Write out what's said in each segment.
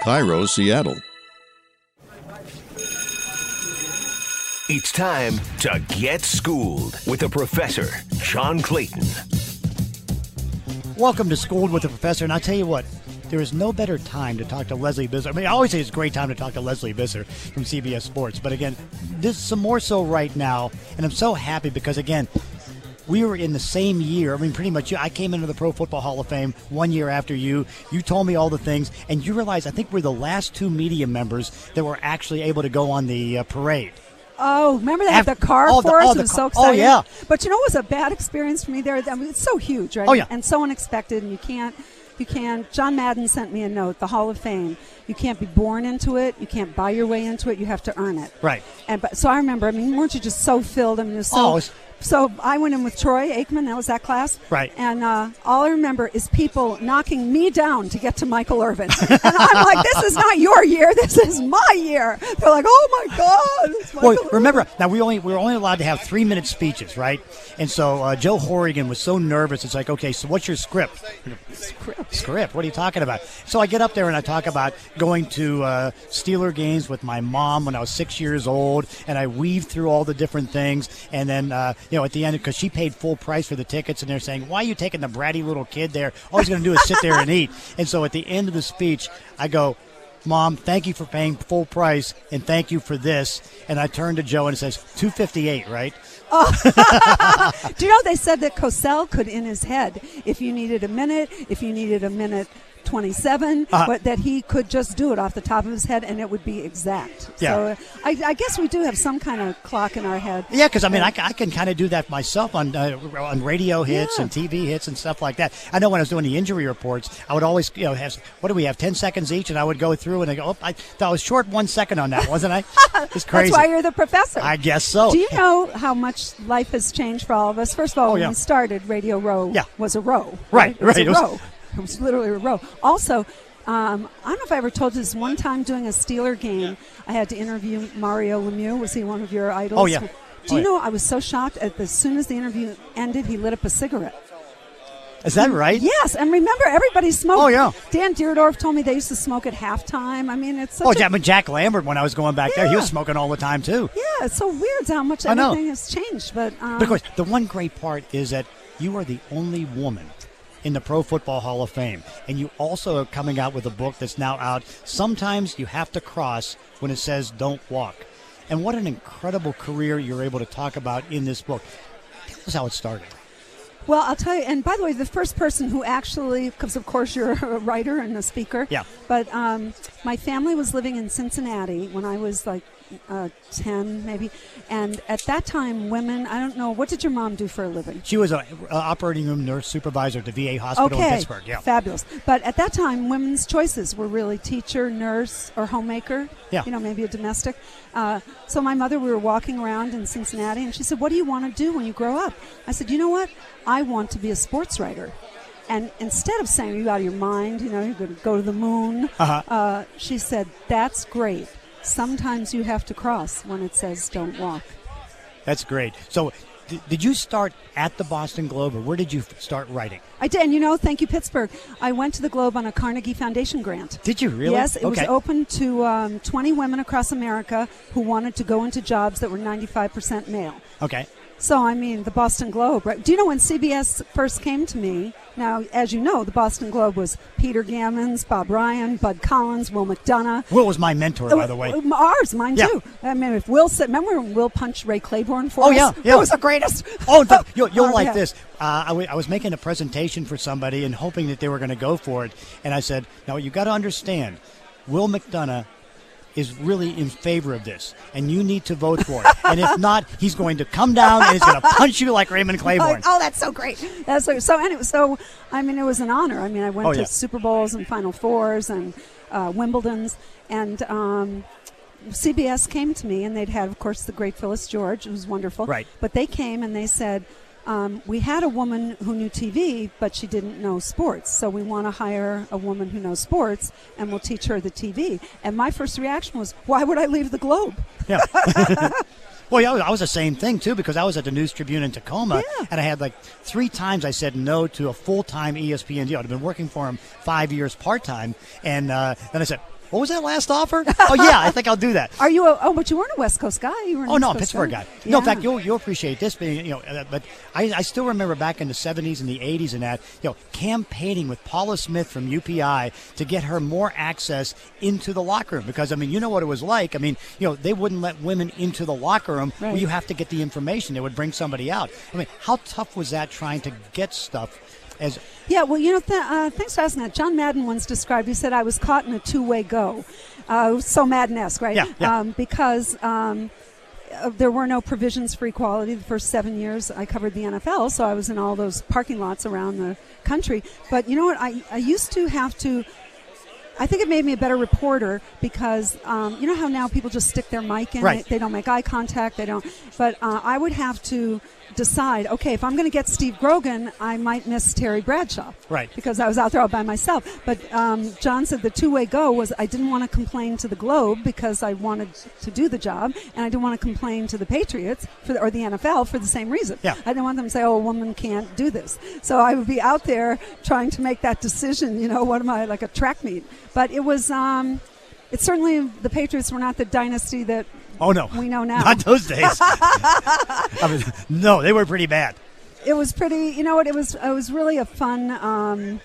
Cairo, Seattle. It's time to get schooled with the professor, John Clayton. Welcome to Schooled with the Professor, and I'll tell you what, there is no better time to talk to Lesley Visser. I mean, I always say it's a great time to talk to Lesley Visser from CBS Sports, but again, this is some more so right now, and I'm so happy because, again, we were in the same year. I mean, pretty much, I came into the Pro Football Hall of Fame 1 year after you. You told me all the things, and you realize I think we're the last two media members that were actually able to go on the parade. Oh, remember they had the car for us? It was so exciting. Oh, yeah. But you know what was a bad experience for me there? I mean, it's so huge, right? Oh, yeah. And so unexpected, and you can't. John Madden sent me a note, the Hall of Fame. You can't be born into it. You can't buy your way into it. You have to earn it. Right. So I remember, I mean, weren't you just so filled? I mean, it was so... So I went in with Troy Aikman. That was that class. Right. And all I remember is people knocking me down to get to Michael Irvin. And I'm like, this is not your year. This is my year. They're like, oh, my God. It's Michael Irvin. Remember, now we were only allowed to have 3-minute speeches, right? And so Joe Horrigan was so nervous. It's like, okay, so what's your script? Script? What are you talking about? So I get up there and I talk about going to Steeler games with my mom when I was 6 years old, and I weave through all the different things. And then, at the end, because she paid full price for the tickets, and they're saying, why are you taking the bratty little kid there? All he's going to do is sit there and eat. And so at the end of the speech, I go, Mom, thank you for paying full price, and thank you for this. And I turn to Joe, and it says $258, right? Oh. Do you know they said that Cosell could in his head, if you needed a minute 27, but that he could just do it off the top of his head and it would be exact. Yeah. So I guess we do have some kind of clock in our head. Yeah, because I mean, I can kind of do that myself on radio hits and TV hits and stuff like that. I know when I was doing the injury reports, I would always, have, what do we have, 10 seconds each? And I would go through and I go, I thought I was short 1 second on that, wasn't I? It's crazy. That's why you're the professor. I guess so. Do you know how much life has changed for all of us? First of all, when we started, Radio Row was a row. Right. It was a row. It was literally a row. Also, I don't know if I ever told you this. One time doing a Steeler game, I had to interview Mario Lemieux. Was he one of your idols? Oh, yeah. Do you know, I was so shocked. As soon as the interview ended, he lit up a cigarette. Is that right? Yes, and remember, everybody smoked. Oh, yeah. Dan Dierdorf told me they used to smoke at halftime. I mean, it's such Jack Lambert, when I was going back there, he was smoking all the time, too. Yeah, it's so weird how much everything has changed. But of course, the one great part is that you are the only woman in the Pro Football Hall of Fame. And you also are coming out with a book that's now out. Sometimes you have to cross when it says don't walk. And what an incredible career you're able to talk about in this book. Tell us how it started. Well, I'll tell you, and by the way, the first person who actually, because of course you're a writer and a speaker. Yeah. But my family was living in Cincinnati when I was like 10 maybe, and at that time women, I don't know, what did your mom do for a living? She was an operating room nurse supervisor at the VA hospital in Pittsburgh. Yeah, fabulous. But at that time women's choices were really teacher, nurse, or homemaker. Maybe a domestic. So my mother, we were walking around in Cincinnati, and she said, what do you want to do when you grow up? I said, you know what, I want to be a sports writer. And instead of saying, are you out of your mind, you're going to go to the moon, she said, that's great. Sometimes you have to cross when it says don't walk. That's great. So did you start at the Boston Globe, or where did you start writing? I did. And, thank you, Pittsburgh. I went to the Globe on a Carnegie Foundation grant. Did you really? Yes. It was open to 20 women across America who wanted to go into jobs that were 95% male. Okay. So, I mean, the Boston Globe, right? Do you know when CBS first came to me? Now, as you know, the Boston Globe was Peter Gammons, Bob Ryan, Bud Collins, Will McDonough. Will was my mentor, by the way. Mine too. I mean, if Will said, remember when Will punched Ray Claiborne for us? Yeah. That was the greatest. You'll like this. I was making a presentation for somebody and hoping that they were going to go for it. And I said, now, you got to understand, Will McDonough is really in favor of this, and you need to vote for it. And if not, he's going to come down and he's going to punch you like Raymond Claiborne. Oh, that's so great. That's so anyway. So I mean, it was an honor. I mean, I went to Super Bowls and Final Fours and Wimbledons, and CBS came to me, and they'd had, of course, the great Phyllis George. It was wonderful. Right. But they came and they said, we had a woman who knew TV, but she didn't know sports. So we want to hire a woman who knows sports, and we'll teach her the TV. And my first reaction was, why would I leave the Globe? Yeah. Well, yeah, I was the same thing, too, because I was at the News Tribune in Tacoma, and I had 3 times I said no to a full-time ESPN deal. I'd been working for him 5 years part-time, and then I said, What was that last offer? Oh, yeah, I think I'll do that. Are you? But you weren't a West Coast guy. You were an no, I'm East a Coast Pittsburgh guy. Yeah. No, in fact, you'll appreciate this being, but I still remember back in the 70s and the 80s and that, campaigning with Paula Smith from UPI to get her more access into the locker room because, you know what it was like. They wouldn't let women into the locker room where you have to get the information. They would bring somebody out. How tough was that trying to get stuff? Thanks for asking that. John Madden once described, he said, I was caught in a two-way go. So Madden-esque, right? Yeah. Because there were no provisions for equality the first 7 years I covered the NFL, so I was in all those parking lots around the country. But you know what? I used to have to, I think it made me a better reporter because you know how now people just stick their mic in? Right. They don't make eye contact. They don't. But I would have to decide, okay, if I'm going to get Steve Grogan, I might miss Terry Bradshaw. Right. Because I was out there all by myself. But John said the two-way go was I didn't want to complain to the Globe because I wanted to do the job, and I didn't want to complain to the Patriots or the NFL for the same reason. Yeah. I didn't want them to say, oh, a woman can't do this. So I would be out there trying to make that decision, what am I, like a track meet. But it was, it's certainly, the Patriots were not the dynasty that we know now. Not those days. No, they were pretty bad. It was pretty, it was really a fun,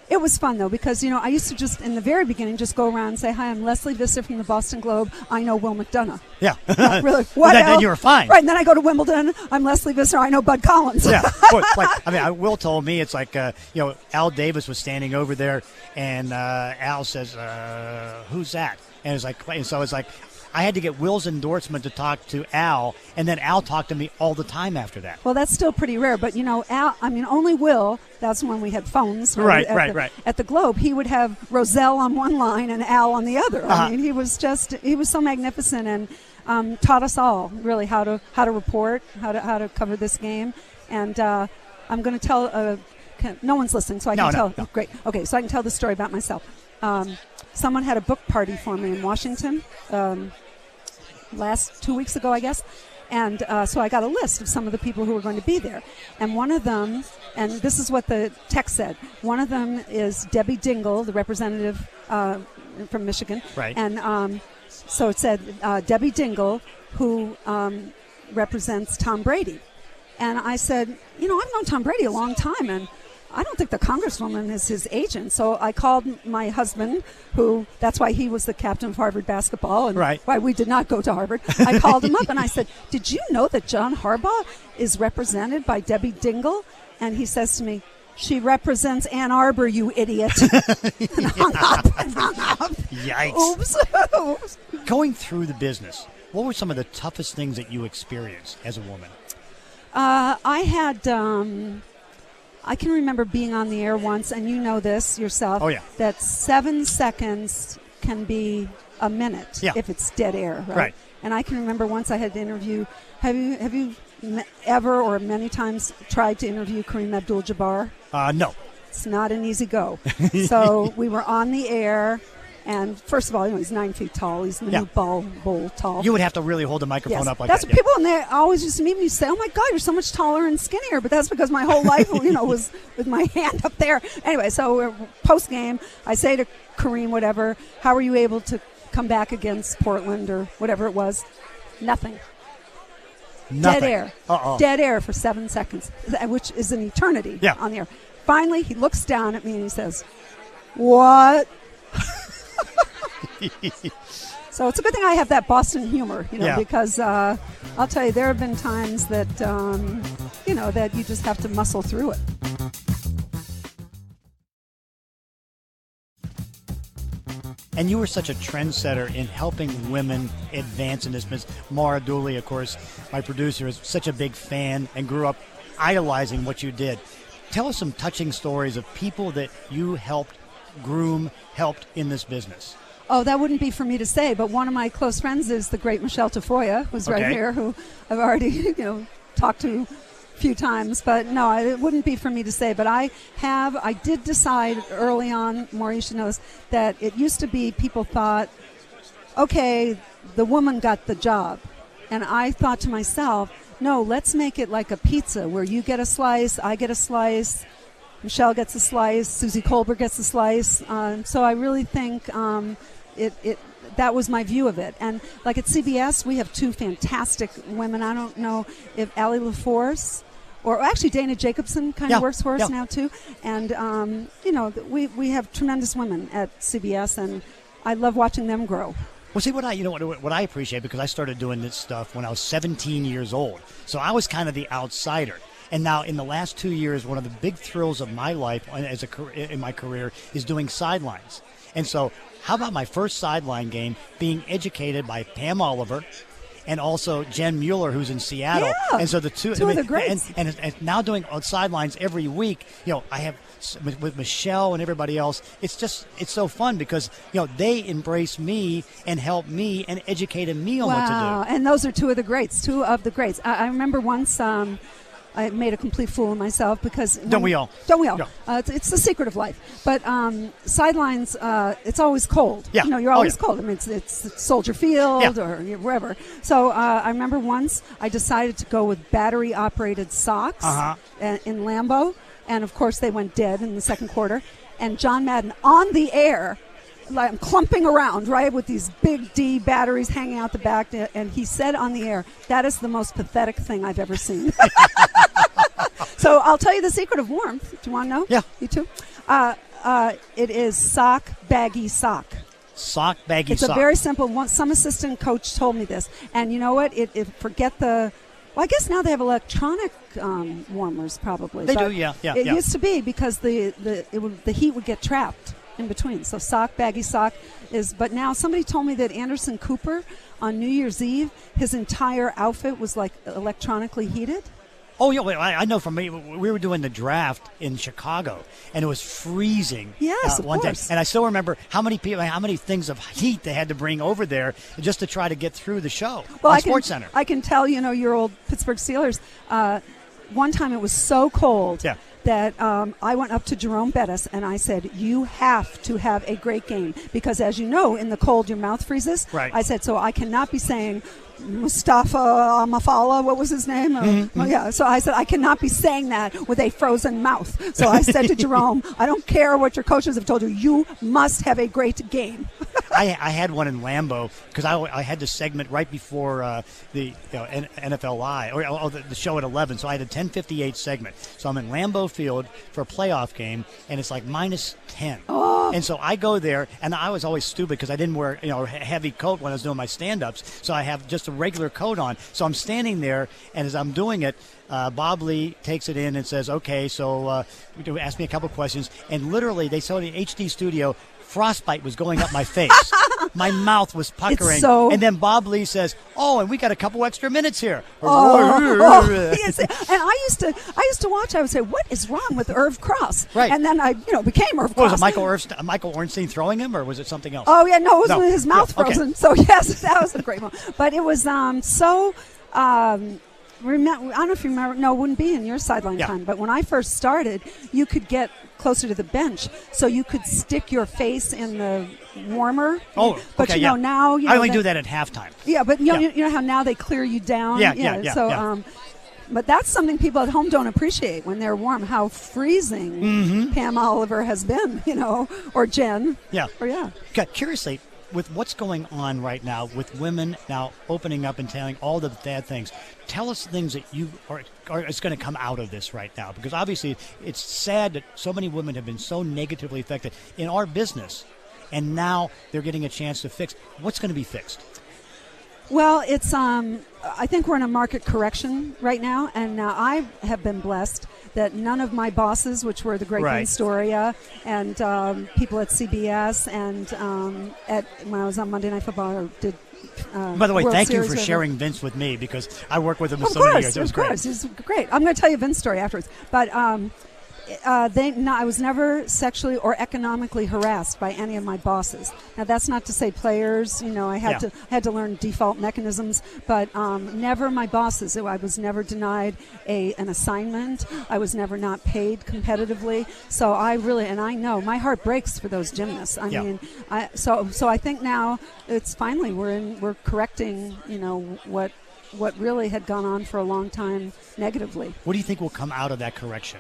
it was fun though because, I used to just, in the very beginning, just go around and say, hi, I'm Lesley Visser from the Boston Globe. I know Will McDonough. Yeah. Not really. What else? Then you were fine. Right, and then I go to Wimbledon. I'm Lesley Visser. I know Bud Collins. Yeah. Will told me it's like, Al Davis was standing over there and Al says, who's that? And it's like, I had to get Will's endorsement to talk to Al, and then Al talked to me all the time after that. Well, that's still pretty rare, but Al, only Will, that's when we had phones. Right. At the Globe, he would have Roselle on one line and Al on the other. Uh-huh. He was so magnificent and taught us all really how to report, how to cover this game. And I'm going to tell, no one's listening, so I can tell. No. Oh, great. Okay, so I can tell the story about myself. Someone had a book party for me in Washington last 2 weeks ago, I guess. And so I got a list of some of the people who were going to be there. And one of them, and this is what the text said, one of them is Debbie Dingell, the representative from Michigan. Right. And so it said Debbie Dingell, who represents Tom Brady. And I said, I've known Tom Brady a long time, and I don't think the congresswoman is his agent. So I called my husband, that's why he was the captain of Harvard basketball and why we did not go to Harvard. I called him up and I said, did you know that John Harbaugh is represented by Debbie Dingell? And he says to me, she represents Ann Arbor, you idiot. And hung up. Yikes. Oops. Going through the business, what were some of the toughest things that you experienced as a woman? I had... I can remember being on the air once, and you know this yourself, that 7 seconds can be a minute if it's dead air, right? And I can remember once I had to interview, have you ever or many times tried to interview Kareem Abdul-Jabbar? No. It's not an easy go. So we were on the air, and first of all, he's 9 feet tall. He's the new bowl tall. You would have to really hold the microphone up like that's that. That's what people, and they always used to meet me and say, oh, my God, you're so much taller and skinnier. But that's because my whole life, was with my hand up there. Anyway, so post-game, I say to Kareem, whatever, how were you able to come back against Portland or whatever it was? Nothing. Dead air. Dead air for 7 seconds, which is an eternity on the air. Finally, he looks down at me and he says, what? So it's a good thing I have that Boston humor, because I'll tell you, there have been times that, that you just have to muscle through it. And you were such a trendsetter in helping women advance in this business. Mara Dooley, of course, my producer, is such a big fan and grew up idolizing what you did. Tell us some touching stories of people that you helped in this business. Oh, that wouldn't be for me to say, but one of my close friends is the great Michelle Tafoya, who's right here, who I've already, talked to a few times. But no, it wouldn't be for me to say. But I did decide early on, Maurice knows, that it used to be people thought, okay, the woman got the job. And I thought to myself, no, let's make it like a pizza where you get a slice, I get a slice, Michelle gets a slice, Susie Colbert gets a slice. So I really think that was my view of it. And like at CBS, we have two fantastic women. I don't know if Allie LaForce or actually Dana Jacobson kind of works for us now too. And, we have tremendous women at CBS, and I love watching them grow. Well, see, what I appreciate, because I started doing this stuff when I was 17 years old. So I was kind of the outsider. And now in the last 2 years, one of the big thrills of my life in my career is doing sidelines. And so how about my first sideline game being educated by Pam Oliver and also Jen Mueller, who's in Seattle. Yeah, and so the two of the greats. And now doing sidelines every week, I have with Michelle and everybody else, it's so fun because, they embrace me and help me and educated me on what to do. And those are two of the greats. I remember once I made a complete fool of myself because... Don't we all? Yeah. It's the secret of life. But sidelines, it's always cold. Yeah. You're always cold. I mean, it's Soldier Field or wherever. So I remember once I decided to go with battery-operated socks in Lambeau. And, of course, they went dead in the second quarter. And John Madden, on the air, like clumping around, right, with these big D batteries hanging out the back. And he said on the air, that is the most pathetic thing I've ever seen. So I'll tell you the secret of warmth. Do you want to know? Yeah. You too? It is sock, baggy sock. Sock, baggy It's sock. a very simple one. Some assistant coach told me this. And you know what? Forget the... Well, I guess now they have electronic warmers, probably. They do, yeah. It used to be because the heat would get trapped in between. So baggy sock is. But now somebody told me that Anderson Cooper on New Year's Eve, his entire outfit was like electronically heated. Oh, yeah, I know from me. We were doing the draft in Chicago, and it was freezing. Yes, of one course. day. And I still remember how many things of heat they had to bring over there just to try to get through the show on SportsCenter. I can tell, your old Pittsburgh Steelers, one time it was so cold that I went up to Jerome Bettis and I said, you have to have a great game because, as you know, in the cold, your mouth freezes. Right. I said, so I cannot be saying Mustafa Amafala, what was his name? So I said, I cannot be saying that with a frozen mouth. So I said to Jerome, I don't care what your coaches have told you, you must have a great game. I had one in Lambeau because I had the segment right before the NFL Live, or the show at 11, so I had a 10:58 segment. So I'm in Lambeau Field for a playoff game, and it's like minus 10. Oh. And so I go there, and I was always stupid because I didn't wear a heavy coat when I was doing my stand-ups, so I have just a regular coat on. So I'm standing there, and as I'm doing it, Bob Lee takes it in and says, okay, so ask me a couple questions. And literally, they saw in the HD studio, frostbite was going up my face. My mouth was puckering. And then Bob Lee says, oh, and we got a couple extra minutes here. Yes. And I used to watch. I would say, what is wrong with Irv Cross? Right. And then I became Irv Cross. Was it Michael Ornstein throwing him, or was it something else? Oh, yeah, no, it was his mouth frozen. Okay. So, yes, that was a great one. But it was I don't know if you remember. No, it wouldn't be in your sideline time. But when I first started, you could get closer to the bench, so you could stick your face in the warmer. Oh, but okay, now I only do that at halftime. Yeah, but you know how now they clear you down. Yeah. So, but that's something people at home don't appreciate when they're warm. How freezing Pam Oliver has been, or Jen. Yeah. Okay, curiously, with what's going on right now with women now opening up and telling all the bad things, tell us things that you are it's going to come out of this right now, because obviously it's sad that so many women have been so negatively affected in our business, and now they're getting a chance to fix. What's going to be fixed? Well, it's I think we're in a market correction right now, and I have been blessed that none of my bosses, which were the great Vince Storia and people at CBS and when I was on Monday Night Football, I did. By the way, World thank Series you for sharing Vince with me, because I work with him for so many years. It was great. He's great. I'm going to tell you a Vince story afterwards. But I was never sexually or economically harassed by any of my bosses. Now, that's not to say players. I had to learn default mechanisms, but never my bosses. I was never denied an assignment. I was never not paid competitively. So I know my heart breaks for those gymnasts. I mean, so I think now it's finally we're correcting. What really had gone on for a long time negatively. What do you think will come out of that correction?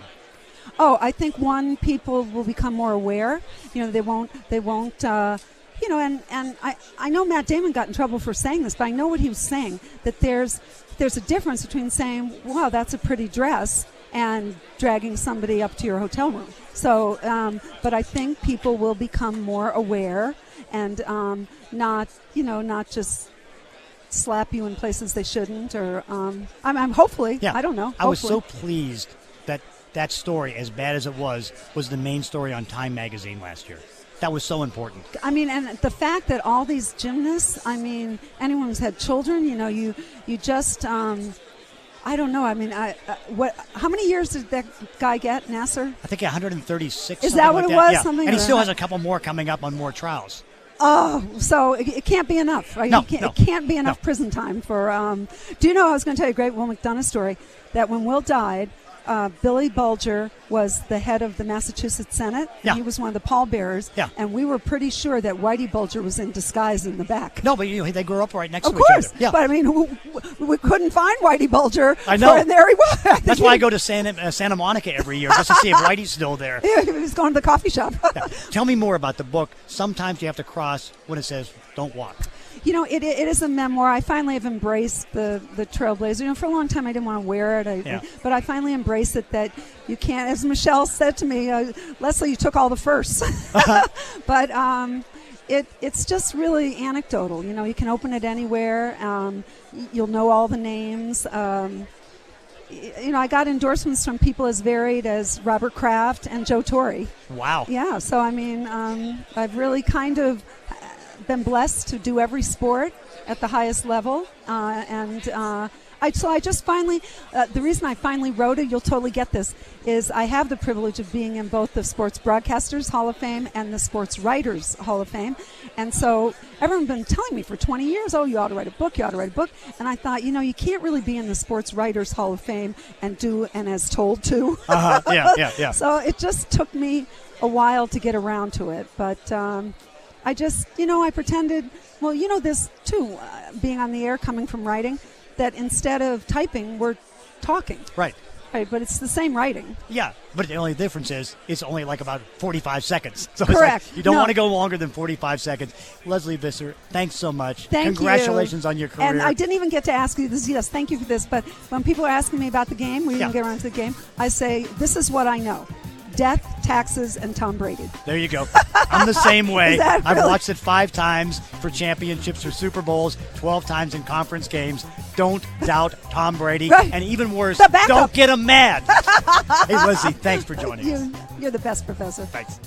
Oh, I think people will become more aware. They won't. and I know Matt Damon got in trouble for saying this, but I know what he was saying, that there's a difference between saying, wow, that's a pretty dress, and dragging somebody up to your hotel room. So, but I think people will become more aware and not just slap you in places they shouldn't, or I'm hopefully, I don't know. Hopefully. I was so pleased that story, as bad as it was the main story on Time magazine last year. That was so important. I mean, and the fact that all these gymnasts, I mean, anyone who's had children, you just, I don't know. I mean, how many years did that guy get, Nasser? I think 136. Is that what it was? Yeah. Something, and he still has a couple more coming up on more trials. Oh, so it can't be enough, right? It can't be enough prison time for. Do you know? I was going to tell you a great Will McDonough story. That when Will died, Billy Bulger was the head of the Massachusetts Senate. Yeah. He was one of the pallbearers. Yeah. And we were pretty sure that Whitey Bulger was in disguise in the back. No, but they grew up right next to each other. Of course. Yeah. But I mean, we couldn't find Whitey Bulger. I know. And there he was. That's why I go to Santa Monica every year, just to see if Whitey's still there. Yeah, he was going to the coffee shop. Yeah. Tell me more about the book. Sometimes you have to cross when it says, don't walk. It is a memoir. I finally have embraced the Trailblazer. For a long time I didn't want to wear it, but I finally embraced it, that you can't, as Michelle said to me, Lesley, you took all the firsts. But it's just really anecdotal. You can open it anywhere. You'll know all the names. I got endorsements from people as varied as Robert Kraft and Joe Torre. Wow. Yeah, so I mean, I've really kind of been blessed to do every sport at the highest level, I just finally, the reason I finally wrote it, you'll totally get this, is I have the privilege of being in both the Sports Broadcasters Hall of Fame and the Sports Writers Hall of Fame. And so everyone's been telling me for 20 years, oh, you ought to write a book, And I thought, you can't really be in the Sports Writers Hall of Fame and do and as told to. Yeah. So it just took me a while to get around to it. But I just, I pretended, this too, being on the air, coming from writing, that instead of typing, we're talking. Right. Right, but it's the same writing. Yeah, but the only difference is it's only like about 45 seconds. So correct. It's like you don't want to go longer than 45 seconds. Lesley Visser, thanks so much. Congratulations on your career. And I didn't even get to ask you this. Yes, thank you for this. But when people are asking me about the game, we didn't get around to the game, I say, this is what I know. Death, taxes, and Tom Brady. There you go. I'm the same way. I've really? watched it 5 times for championships or Super Bowls, 12 times in conference games. Don't doubt Tom Brady. Right. And even worse, the backup. Don't get him mad. Hey, Lesley, thanks for joining us. You're the best, Professor. Thanks.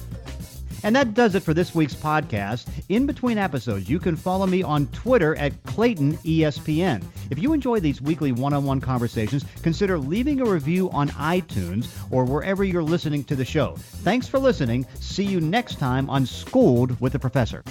And that does it for this week's podcast. In between episodes, you can follow me on Twitter at Clayton ESPN. If you enjoy these weekly one-on-one conversations, consider leaving a review on iTunes or wherever you're listening to the show. Thanks for listening. See you next time on Schooled with the Professor.